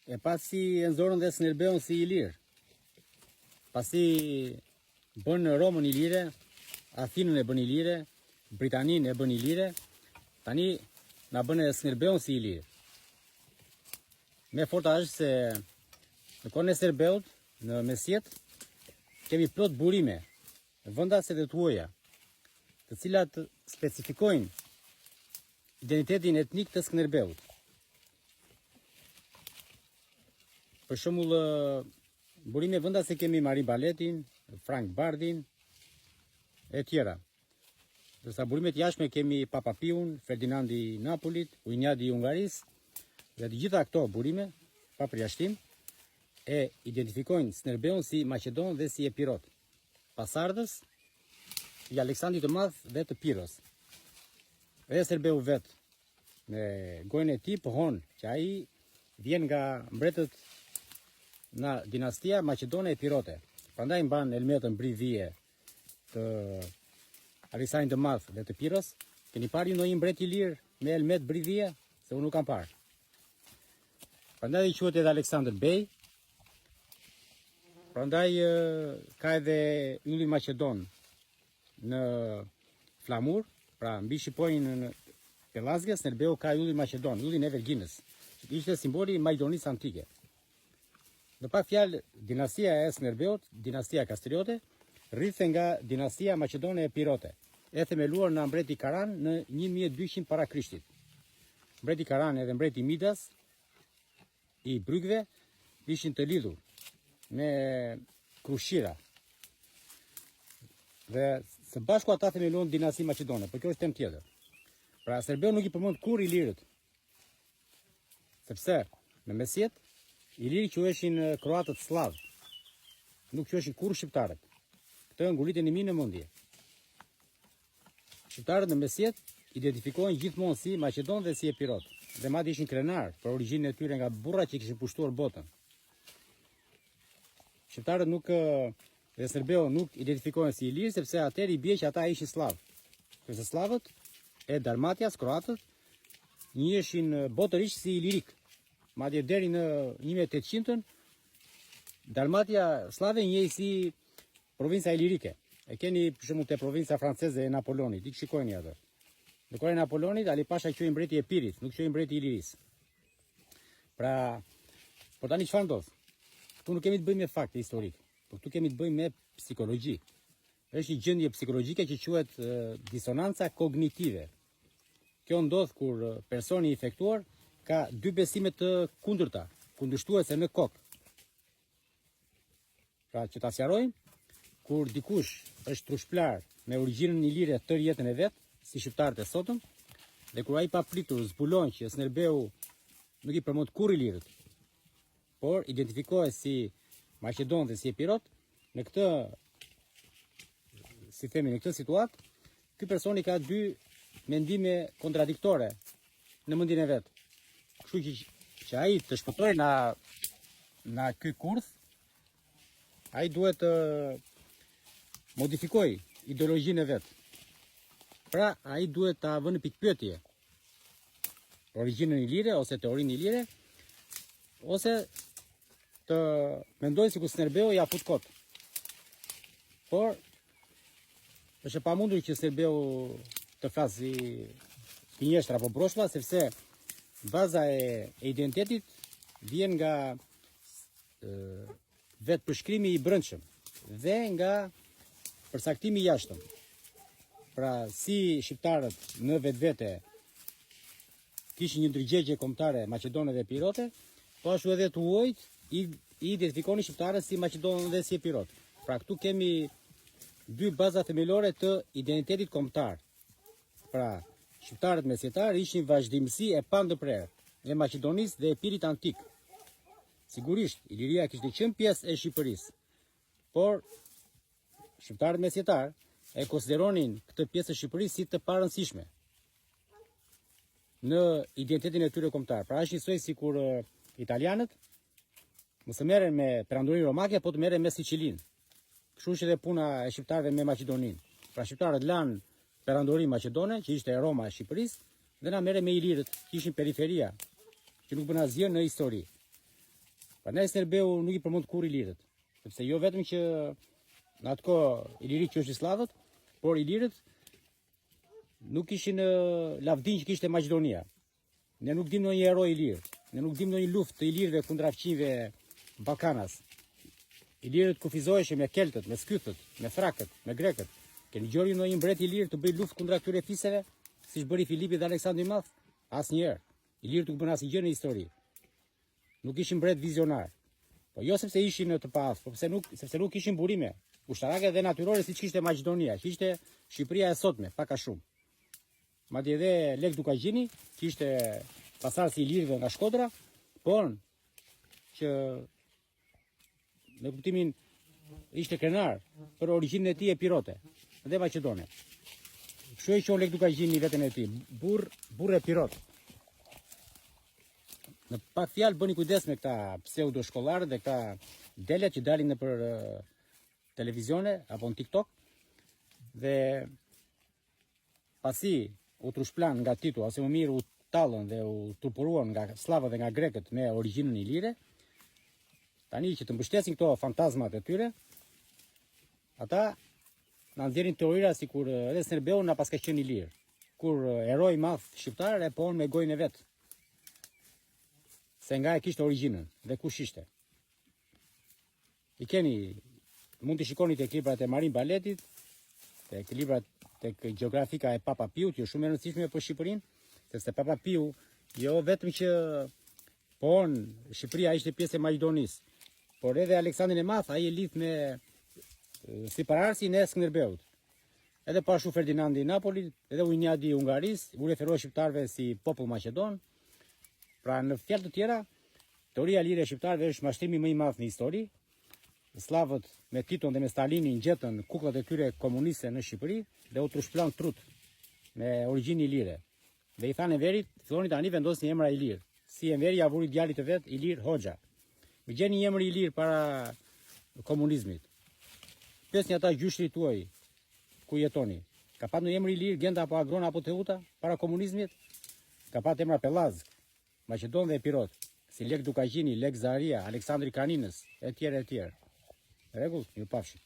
E pasi e nxorën dhe Snerbeun si i lirë. Pasi bën Romën i lire, Athinën e bën i lire, Britaninë e bën i lire, tani na bën e Snerbeun si i lirë. Me forta është se në kohën e Snerbeut, në mesjet, kemi plot burime, vendaset e tuaja, të cilat specifikojnë identitetin etnik të Skënderbeut. Për shembull, burime vendase kemi Marin Baletin, Frank Bardhin e tjera. Dërsa burimet jashtme kemi Papa Piun, Ferdinandi i Napolit, Ujnjadi i Ungarisë, dhe të gjitha këto burime, pa përjashtim, e identifikojnë Skënderbeun si Maqedon dhe si Epirot, pasardhës i Aleksandrit të Madh dhe të Piros. Dhe Snerbeun vet me gojën e tij pohon që ai vjen nga mbretët nga dinastia Maqedone e Pirote. Prandaj mban elmetën Bridhije të Aleksandrit të Madh dhe të Piros. Keni parë ju ndonjë mbret i lirë me elmet Bridhije? Se unë nuk kam parë. Prandaj i quhet edhe Aleksandër Bey. Prandaj ka edhe ylli Maqedon në Flamur, pra mbi shqipojnë në Pellazgje, Snerbeu ka ylli Maqedon, yllin e Verginës, që ishte simboli i Maqedonisë antike. Në pak fjalë, dinastia e Snerbeut, dinastia Kastriote, rrithe nga dinastia Maqedone e Pirote, e themeluar nga mbreti Karan në 1200 para Krishtit. Mbreti Karan edhe mbreti Midas i Brygve ishin të lidhur me Krushira. Dhe së bashku ata themeluan dinasti Maqedone, por kjo është temë tjetër. Pra Snerbeu nuk i përmend kur i lirët. Sepse në mesjet i lirë quheshin kroatët slav, nuk quheshin kur shqiptarët. Këtë ngulitën i mi në mendje. Shqiptarët në mesjet identifikohen gjithmonë si Maqedon dhe si Epirot, dhe madje ishin krenar për origjinën e tyre nga burrat që kishin pushtuar botën. Shqiptarët nuk dhe Snerbeu nuk identifikohen si i lirë, sepse atëherë i bie që ata ishin slav. Kurse slavët e Dalmatias, kroatët, njiheshin botërisht si ilirik. Madje deri në 1800-ën, Dalmatia slave njihej si provinca ilirike. E keni për shembull te provinca franceze e Napoleonit, i shikojeni atë. Në kohën e Napoleonit, Ali Pasha quhej mbreti i Epirit, nuk quhej mbreti i Ilirisë. Pra, por tani çfarë ndodh? Këtu nuk kemi të bëjmë me fakte historik, por këtu kemi të bëjmë me psikologji. Është një gjendje psikologjike që quhet disonanca kognitive. Kjo ndodh kur personi i infektuar ka dy besime të kundërta, kundërshtuese në kokë. Pra që ta sqarojmë, kur dikush është trushplar me origjinën ilire tërë jetën e vet, si shqiptarët e sotëm, dhe kur ai papritur zbulon që Snerbeu nuk i përmend kurrë ilirët, por identifikohet si Maqedon dhe si Epirot, në këtë, si themi, në këtë situatë, ky personi ka dy mendime kontradiktore në mendjen e vet. Kështu që ai të shpëtojë nga ky kurth, ai duhet të modifikoj ideologjinë e vet. Pra, ai duhet ta vënë në pikpyetje origjinën ilire ose teorinë ilire, ose të mendojë sikur Snerbeu ja fut kot. Por është e pamundur që Snerbeu të flasë si gënjeshtra apo broshlla, sepse baza e identitetit vjen nga vetë përshkrimi i brendshëm dhe nga përsaktimi i jashtëm. Pra, si shqiptarët në vetvete kishin një ndërgjegje kombëtare Maqedone dhe Epirote, po ashtu edhe tuajt i identifikoni shqiptarët si Maqedon dhe si Epirot. Pra, këtu kemi dy baza themelore të identitetit kombëtar. Pra, shqiptarët mesjetar ishin vazhdimësi e pandërprer e Maqedonisë dhe Epirit antik. Sigurisht, Iliria kishte qenë pjesë e Shqipërisë, por shqiptarët mesjetar e konsideronin këtë pjesë e Shqipërisë si të parëndësishme në identitetin e tyre kombëtar. Pra është njësoj si kur italianët mos e merren me perandorinë romake, po të merren me Sicilinë. Kështu që dhe puna e shqiptarëve me Maqedoninë. Pra shqiptarët lanë perandorinë maqedone, që ishte Roma e Shqipërisë, dhe na merren me ilirët, që ishin periferia, që nuk bën asgjë në histori. Prandaj Snerbeu nuk I përmend kur ilirët, sepse jo vetëm që në atë kohë Iliri që është I slavët, por ilirët nuk kishin lavdin që kishte Maqedonia. Ne nuk dim ndonjë hero ilir, ne nuk dim ndonjë luftë të ilirëve kundra fqinjve Ballkanas. Ilirët kufizoheshin me keltët, me skythët, me frakët, me grekët. Keni dëgjuar ju ndonjë mbret ilir të bëjë luftë kundra këtyre fisëve, siç bëri Filipi dhe Aleksandri I Madh? Asnjëherë. Ilirët nuk bën asgjë në histori. Nuk ishin mbret vizionar. Po jo sepse ishin të paaftë, por sepse nuk kishin burime ushtarake dhe natyrore siç kishte Maqedonia, që ishte Shqipëria e sotme, pak a shumë. Madje edhe Lek Dukagjini, që ishte pasardhës I ilirëve nga Shkodra, por që në kuptimin ishte krenar për origjinën e tij epirote dhe maqedone. Kështu e quajnë Lek Dukagjini veten e tij, burr epirot. Në pak fjalë bëni kujdes me këta pseudo shkollarë dhe këta delet që dalin nëpër televizione apo në TikTok dhe pasi u trushplan nga Titu, ose më mirë u tallën dhe u turpuruan nga slavët dhe nga grekët me origjinën ilire, tani që të mbështesin këto fantazmat e tyre, ata na nxjerrin teorira sikur edhe Snerbeu na paska qenë ilir, kur heroi I madh shqiptar e pohon me gojën e vet. Se nga e kishte origjinën dhe kush ishte. I keni, mund të shikoni tek librat e Marin Baletit, tek librat tek gjeografika e Papa Piut, jo shumë e rëndësishme për Shqipërinë, sepse Papa Piu jo vetëm që pohon Shqipëria ishte pjesë e Maqedonisë, por edhe Aleksandrin e Madh ai e lidh me sipararsin e Skënderbeut. Edhe pashu Ferdinandi I Napolit, edhe Ujnjadi I Ungarisë, u referoi shqiptarëve si popull maqedon. Pra në fjalë të tjera, teoria e lirë e shqiptarëve është mashtrimi më I madh në histori. Slavët me Titon dhe me Stalinin gjetën kukullat e tyre komuniste në Shqipëri dhe u trushplan trut me origjinë ilire. Dhe I thanë Enverit, filloni tani vendosni emra ilir. Si Enveri ja vuri djalit të vet Ilir Hoxha. Më gjeni një emër ilir para komunizmit. Pyesni ata gjyshrit tuaj ku jetoni. Ka pat një emër ilir Genda apo Agrona apo Teuta para komunizmit? Ka pat emra Pellazg, Maqedon dhe Epirot, si Lek Dukagjini, Lek Zaharia, Aleksandri Kaninës, e tjerë e tjerë. Rregull, ju pafshim.